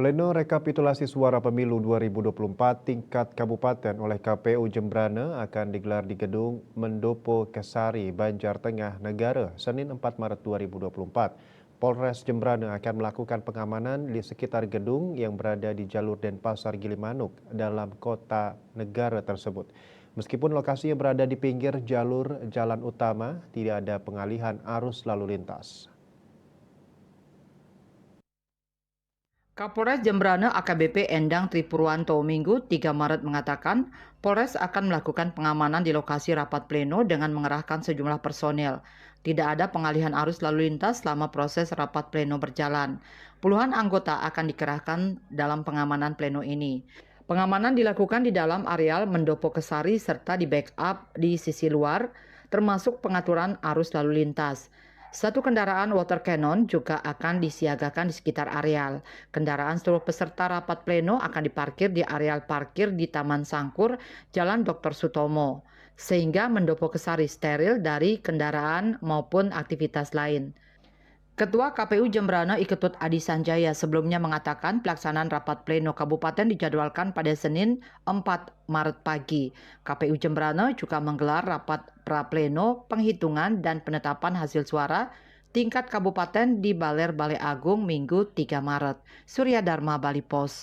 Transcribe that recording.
Pleno rekapitulasi suara pemilu 2024 tingkat kabupaten oleh KPU Jembrana akan digelar di Gedung Mendopo Kesari, Banjar Tengah Negara, Senin 4 Maret 2024. Polres Jembrana akan melakukan pengamanan di sekitar gedung yang berada di jalur Denpasar Gilimanuk dalam kota negara tersebut. Meskipun lokasinya berada di pinggir jalur jalan utama, tidak ada pengalihan arus lalu lintas. Kapolres Jembrana AKBP Endang Tripurwanto Minggu 3 Maret mengatakan Polres akan melakukan pengamanan di lokasi rapat pleno dengan mengerahkan sejumlah personel. Tidak ada pengalihan arus lalu lintas selama proses rapat pleno berjalan. Puluhan anggota akan dikerahkan dalam pengamanan pleno ini. Pengamanan dilakukan di dalam areal Mendopo Kesari serta di backup di sisi luar, termasuk pengaturan arus lalu lintas. Satu kendaraan water cannon juga akan disiagakan di sekitar areal. Kendaraan seluruh peserta rapat pleno akan diparkir di areal parkir di Taman Sangkur, Jalan Dr. Sutomo, sehingga Mendopo Kesari steril dari kendaraan maupun aktivitas lain. Ketua KPU Jembrana Iketut Adi Sanjaya sebelumnya mengatakan pelaksanaan rapat pleno kabupaten dijadwalkan pada Senin 4 Maret pagi. KPU Jembrana juga menggelar rapat pra-pleno penghitungan dan penetapan hasil suara tingkat kabupaten di Baler Balai Agung Minggu 3 Maret. Surya Dharma, Bali Pos.